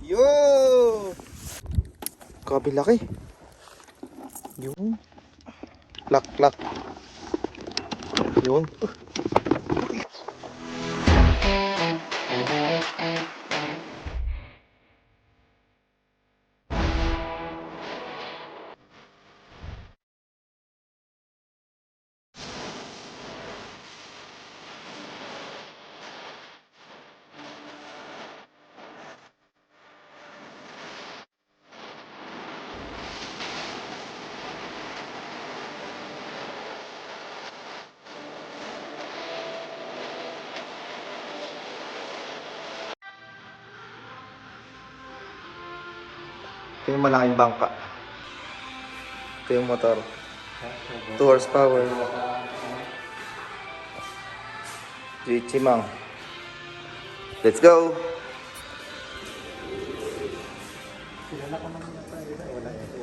Yo! Grabe laki. Yun. Plak. Yun. Ito yung malaking bangka. Ito yung motor. 2 horsepower. Jichimang. Let's go!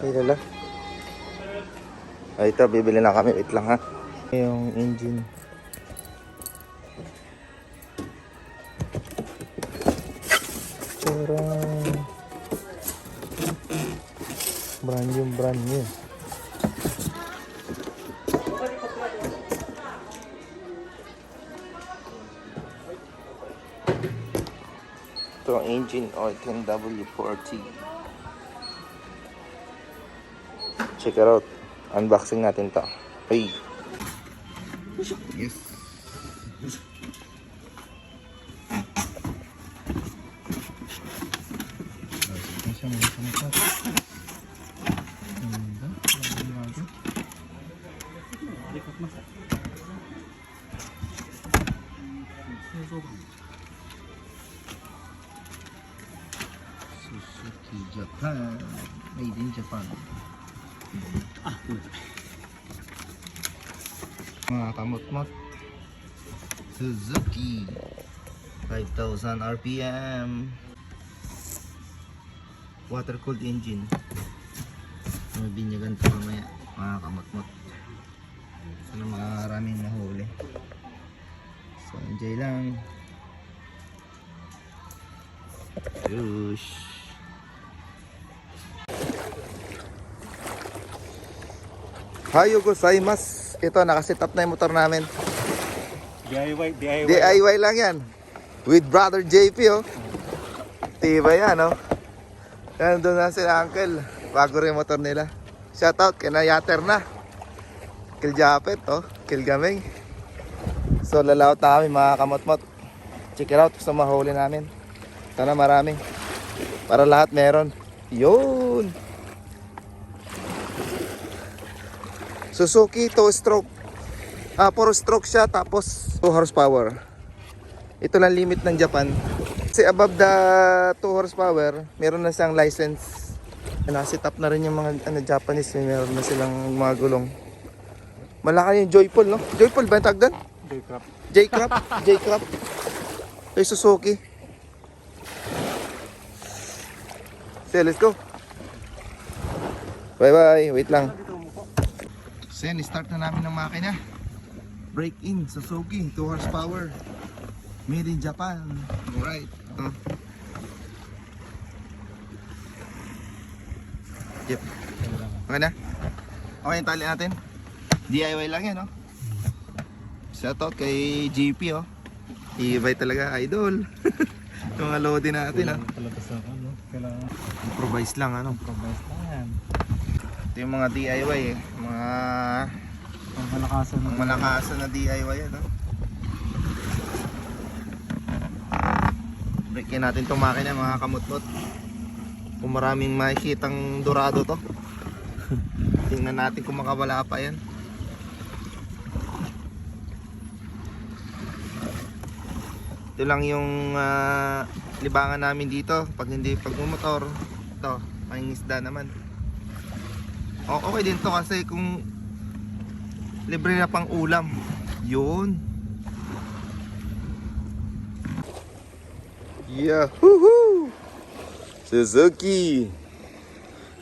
Kilala. Ay, ito, bibili na kami. Wait lang ha. Yung engine. Charang. Brand new. Ito ang engine oil, yung W40. Check it out. Unboxing natin to. Hey. Yes. Suzuki Japan. Made in Japan. Mga kamot-mot. Suzuki 5,000 RPM. Water-cooled engine. Mabinyagan ito mamaya. Mga kamot-mot. Sana maraming nahuli. So enjoy lang. Yush. Hayo gozaimasu. Ito, nakaset up na yung motor namin. DIY lang yan. With brother JP, oh. Tiba yan, oh. Yan, doon na sila, uncle. Bago rin yung motor nila. Shoutout, kinayater na. Kil Japet, oh. Kil Gaming. So, lalaot na kami, mga kamot-mot. Check it out sa mahuli namin. Sana marami. Para lahat meron. Yun. Suzuki 2-stroke. 4-stroke siya, tapos 2 horsepower. Ito lang limit ng Japan. Kasi above the 2 horsepower, meron na siyang license. Nasit up na rin yung mga Japanese. Meron na silang mga gulong. Malaki yung Joyful, no? Joyful ba yung tag doon? J-Crop. Kay Suzuki. So, let's go. Bye-bye. Wait lang. Sen, start na namin ng makina. Break in, Suzuki, 2 horsepower. Made in Japan. Alright. Ito. Yep. Okay na? Okay yung tali natin. DIY lang yan, no? Shoutout kay GP, oh. I-buy talaga, idol. Ito mga loading natin, Kailangan improvise lang, ano? improvise lang yan. Ito yung mga DIY, eh. Mga malakasan na DIY yan, no? Breakin natin itong makina, mga kamot-mot. Kung maraming makikitang dorado to. Tingnan natin kung makawala pa yan. Ito lang yung libangan namin dito. Pag hindi pagmumotor, ito, pangingisda naman. Okay din to kasi kung libre na pang ulam. Yun. Yahoo! Suzuki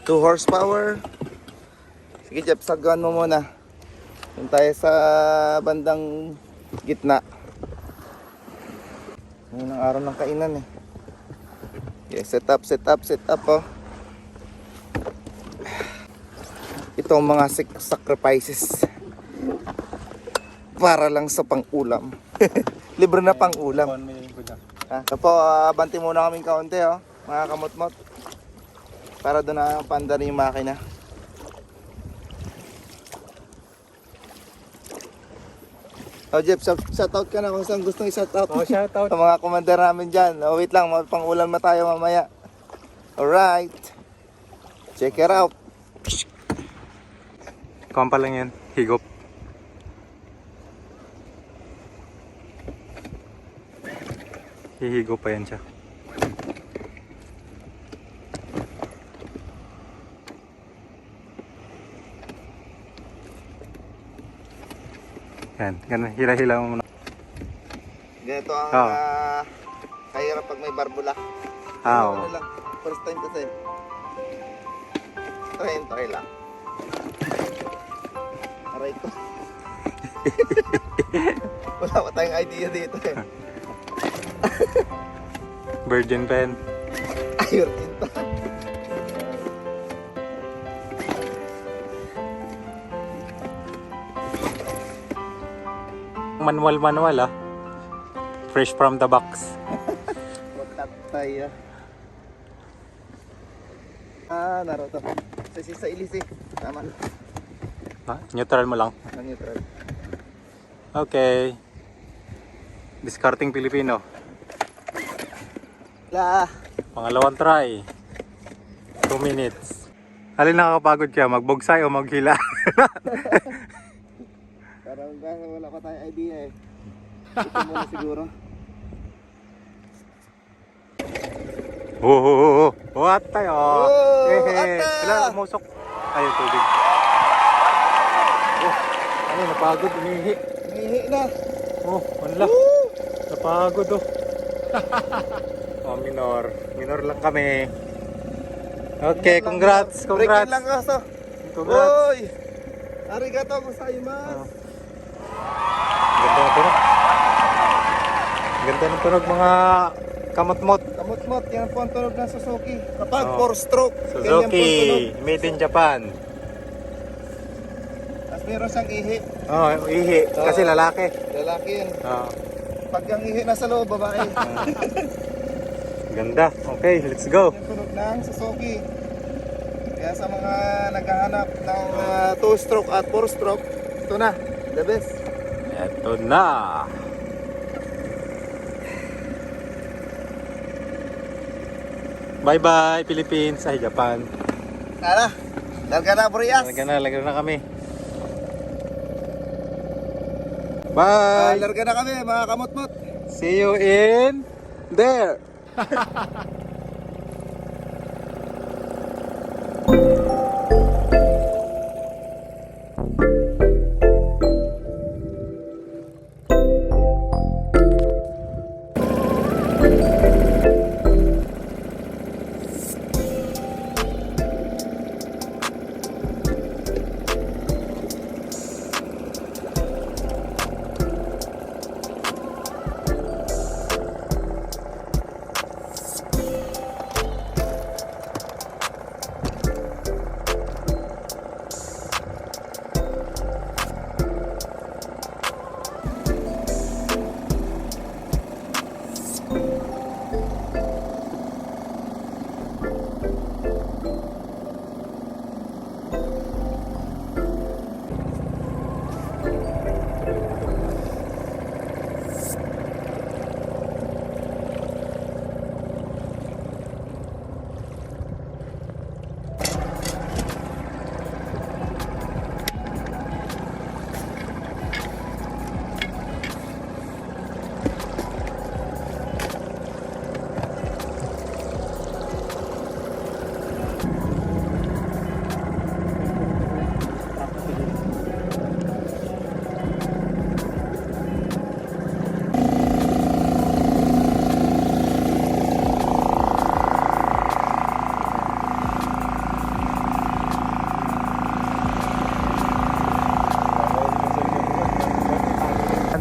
2 horsepower. Sige Jeff, sagwan mo muna. Doon tayo sa bandang gitna. Ngayon ang araw ng kainan, eh. Yes, set up, oh. Ito ang mga sacrifices para lang sa pang-ulam. Libre na pang-ulam. Ito po, banti muna kaming kaunti, oh. Mga kamot-mot. Para doon na panda rin yung makina. Oh, Jeff, shoutout ka na kung saan gustong i-shoutout. Oh, shoutout. Sa mga commander namin dyan. Oh, wait lang, pang-ulam na tayo mamaya. Alright. Check it out. Kuhan pa lang yan. Higop. Hihigop pa yan siya. Yan, ganun, hila-hila mo muna. Ganito ang Oh. kahirap pag may barbula. Ah, Ano oo. lang, first time kasi. Try lang. Aray ko. Wala pa tayong idea dito eh. Virgin pen. Ayun ito. Manual ah. Fresh from the box. Matat tayo. Naroto. Sa ilis eh. Tama. Neutral mo lang. Neutral. Okay. Discarding Pilipino. Pangalawang try. 2 minutes. Alin nakakapagod kaya? Magbogsay o maghila? Parang wala pa tayong idea eh. Ito muna siguro. What tayo? Ata! Wala, umusok. Ayaw, tubig. Ano, napagod, umihi. Umihi na. Wala. Napagod, minor. Minor lang kami. Okay, congrats. Breaking lang kaso. Congrats. Uy! Arigato gozaimasu. Ganda ng tunog. Ganda ng tunog mga kamot-mot. Kamot-mot, yan po ang tunog ng Suzuki. Kapag Oh. 4-stroke, ganyan po ang tunog. Suzuki, made in Japan. Tapos meron siyang ihi. Ihi. Kasi lalaki. Lalaki yun. Oh. Pag yung ihi nasa loob, babae. Ganda. Okay, let's go. Yung tunog ng Suzuki. Kaya sa mga naghahanap ng 2-stroke at 4-stroke, ito na, the best. Eto na. Bye-bye, Philippines. Ay, Japan. Tara, larga na Brias. Lagyan na kami. Bye! Larga na kami mga kamot-mot. See you in there!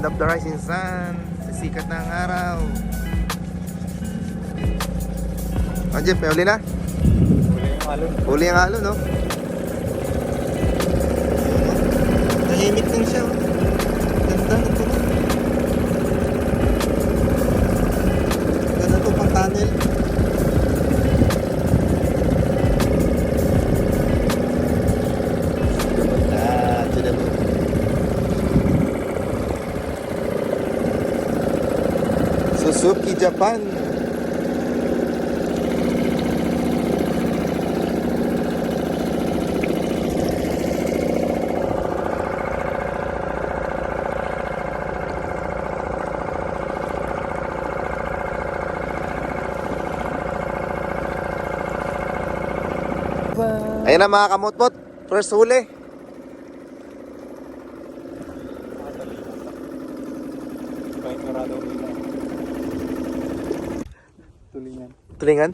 Of the rising sun, sa sikat ng araw. Ah, Jeff, may huli na? Huli yung alon. Huli ang alon, no? Tahimik lang siya, oh. Ganda nito. Ganda to pang tunnel. Ah, sila mo. Suzuki, Japan. Ayun na mga kamutmot, first huli. Tulingan. Tulingan?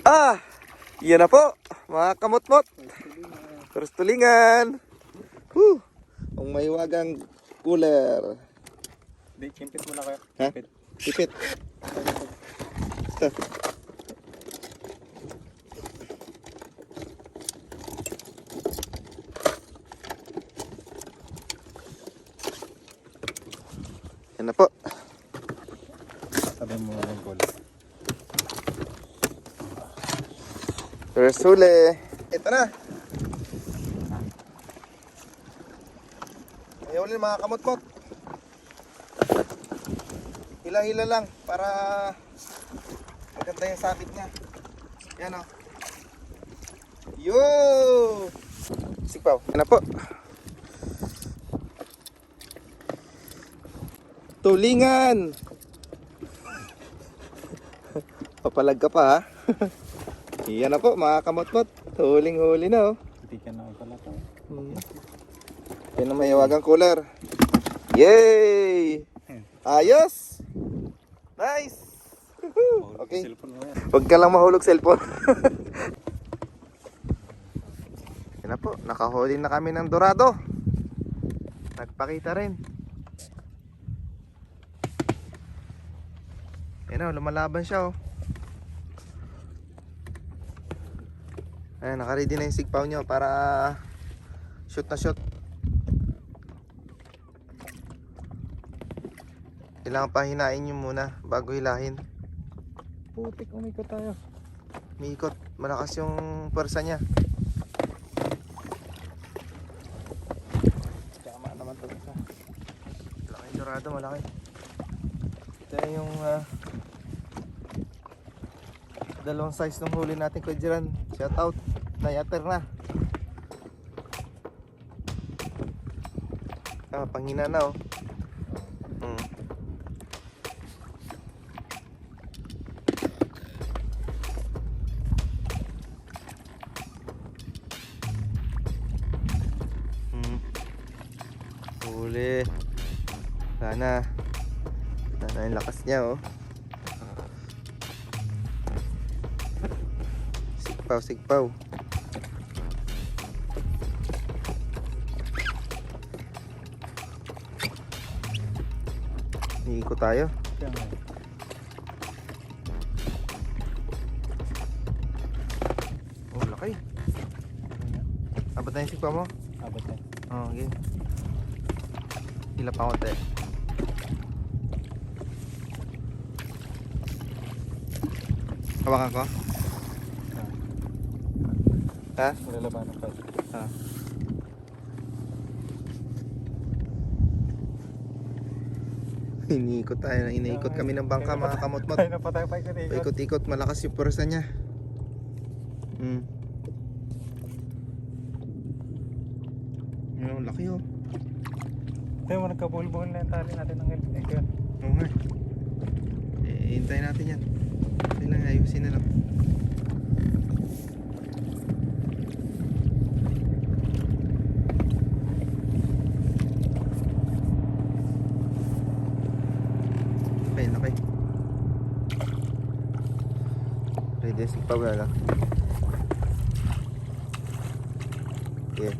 Ah! Yan na po, mga kamutmot. First tulingan. Whew! Ang mahiwagang cooler. Hindi, kimpit muna kayo. Ha? Kimpit. Sipit. Yan na po. Sabi mo yung goal. First huli. Ito na. May huli mga kamot-mot. Hila-hila lang para maganda yung sabit niya. Yan o. Yo! Sipaw. Yan na po. Tulingan! Papalag ka pa ha. Yan na po mga kamot-mot. Huling-huli na oh. Titikan na pala ito. Yan ang mahiwagang cooler. Yay! Ayos! Nice! Okay. Cellphone mo yan. Huwag ka lang mahulog cellphone. Yan na po. Nakahuli na kami ng dorado. Nagpakita rin. Yan o, lumalaban siya oh. Ayan, nakaready na yung sigpaw nyo para shoot na shoot. Kailangan pa hinain nyo muna bago hilahin. Putik, umikot tayo. Miikot, malakas yung pwersa niya. Tama naman ito. Malaki yung dorado, malaki. Ito yung dalawang size ng huli natin ko dyan. Shout out, nayater na. Ah, panghina na oh. Huli. Sana yung lakas niya oh. Sigpaw, sigpaw. Iikot tayo. Oh, laki. Abot na yung sigpaw mo? Abot yan. Oh, okay. Hila pa konti. Hawakan ko? Ha? Wala labanan pa. Ha? Iniikot tayo. Iniikot kami ng bangka mga kamot-mot. Tayo na pa tayo pa ikot. Paikot-ikot. Malakas yung pwersa niya. Yung laki oh. Tayo mo nagkabul-bul na yung tali natin ng ito. Oo nga. Hintayin natin yan. Kailangan ayusin na lang. Laki. Ready, sigpaw na lang. Okay.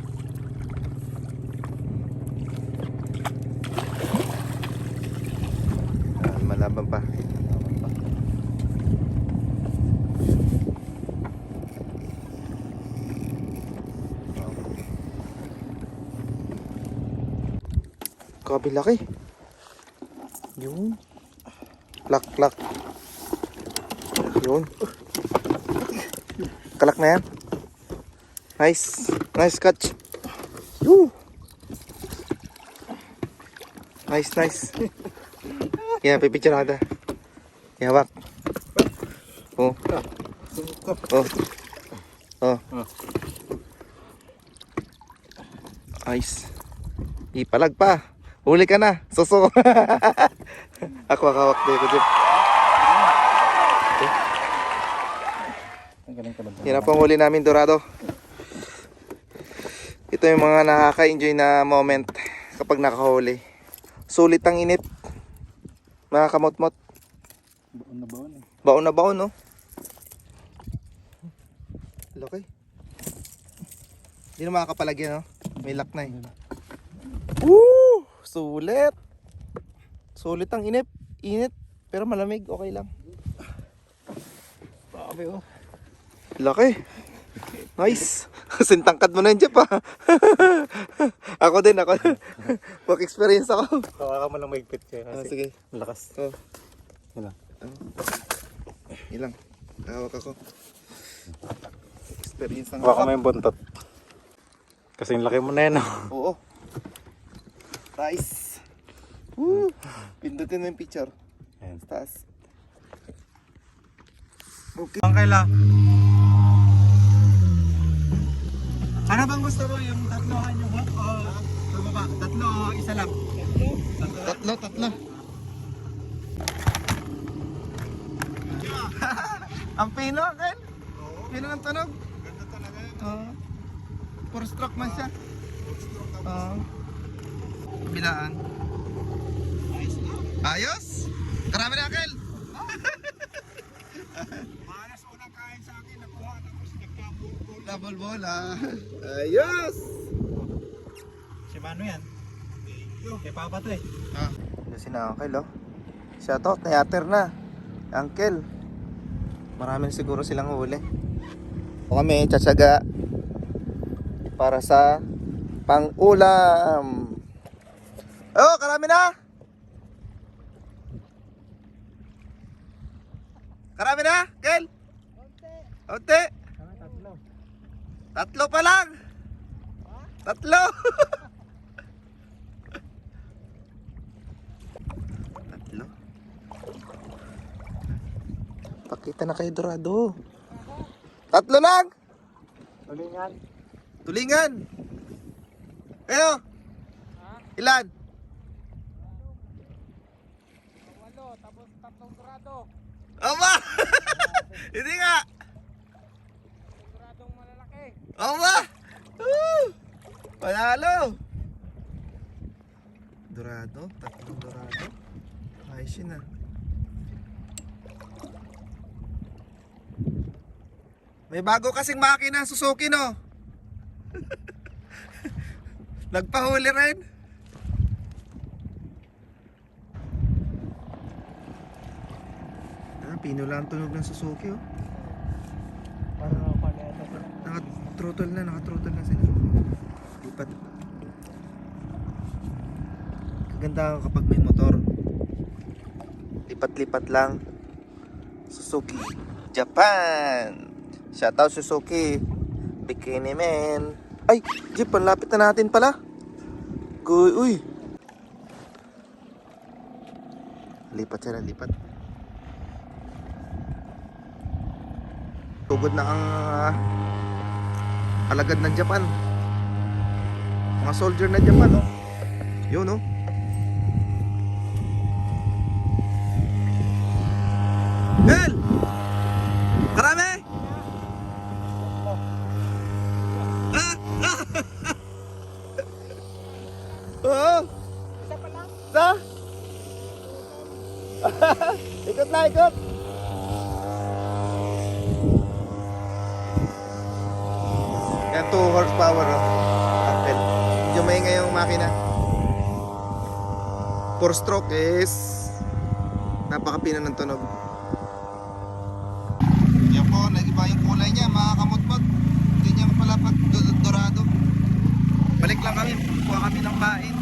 Malaban pa. Grabe laki. Yun. Klak, klak. Yun. Kalak na yan. Nice. Nice catch. Yun. Nice, nice. Yan, pipicture na kita. Yan, hawak. Oh. Oh. Oh. Nice. Ipalag pa. Huli ka na. Suso. Ako hawak dito, Jeff. Yan ang panghuli namin, Dorado. Ito yung mga nakaka-enjoy na moment kapag nakahuli. Sulit ang init. Mga kamot-mot. Baon na baon eh. Baon na baon, no? Laki. Hindi na makakapalagyan, no? May lock na eh. Woo! Sulit. Sulit ang init. Init. Pero malamig. Okay lang. Grabe oh. Laki. Nice. Sintangkad mo na yun, Jeff, ha? Ako din, ako. Work experience ako. Kawa ka mo lang maigpit kaya kasi Sige. malakas. Oh. Yun lang. Ilang. Hawak ako. Experience ng Kawa ka mo yung buntot. Kasi yung laki mo na yan oh. Oo. Nice. Woo. Pindutin mo yung picture. Ayan. Taas. Okay. Ang kaila. Ano bang gusto mo? Yung tatlohan yung hot o baba? Tatlo o isa lang? Tatlo. Ang pino, Ken? Pino ng tunog? Ganda talaga yun. Four stroke man siya. Kabilaan. Ayos? Karami na, Kel? Malas unang kain sa akin. Nakuha tapos nagkabulbul. Double bola. Ayos! Si Mano yan? Kay Papa to eh. Ito si na Uncle, oh. Shoutout, nayater na. Uncle. Marami siguro silang huli. O kami, tsatsaga para sa pang-ulam. Oh, karami na! Karami na, Kel? Onte. Tatlo. Tatlo pa lang. Tatlo. Tatlo. Pakita na kay Dorado. Tatlo lang. Tulingan. Tulingan. Kayo? Ilan? 8 tapos 3 dorado. Aba! Hindi nga. Doradong malalaki. Aba! Woo! Panalo. Dorado. Tatlong Dorado. Ayos yun ah. May bago kasing makina, Suzuki, no? Nagpahuli rin. Pino lang tunog ng Suzuki, oh. Parang paneta sila. Naka-throttle na sila. Lipat. Kaganda kapag may motor. Lipat-lipat lang. Suzuki, Japan. Shoutout Suzuki. Bikini Man. Ay, Jeep, ang lapit na natin pala. Uy. Lipat sila, lipat. Tugod na ang alagad ng Japan. Mga soldier ng Japan, oh. Yun, oh. Bel! Karami! Oo. Isa pa lang. Sa? Ikot na, ikot. Yan, 2 horsepower, oh. Uncle. Medyo maingay yung makina. 4 stroke is napakapina ng tunog. Yan po, nag-iba yung kulay niya, mga kamutmot. Hindi niya pala pag dorado. Balik lang kami, kuha kami ng bain.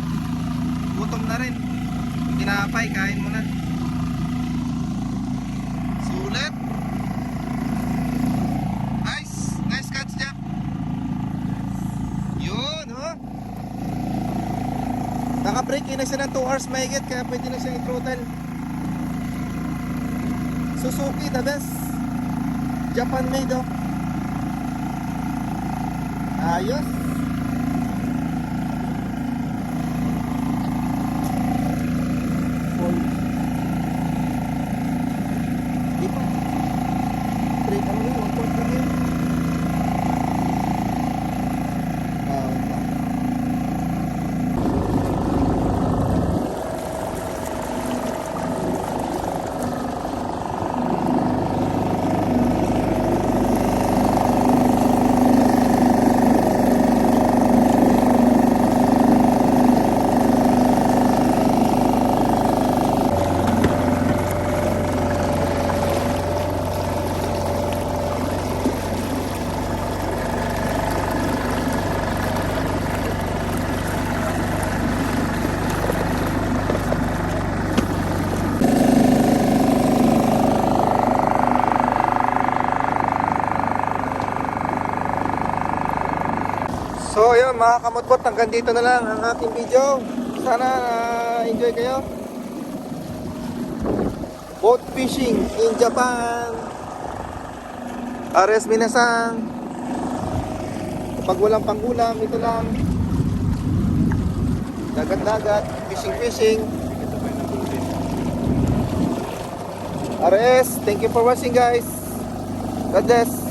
gutom na rin. Tinapay, kain mo na. Sulit. Nice. Nice catch, Jack. Yun, oh. Naka-break in na siya ng 2 hours mahigit, kaya pwede na siya i-throttle. Suzuki, the best. Japan made, oh. Ayos. Full. Di pa. Break ano rin, 1 lang yun. Wala. So yun mga kamotbot, hanggang dito na lang ang ating video. Sana enjoy kayo. Boat fishing in Japan. Ares minasang. Pag walang panggulam, ito lang. Dagat-dagat, fishing. Ares, thank you for watching guys. God bless.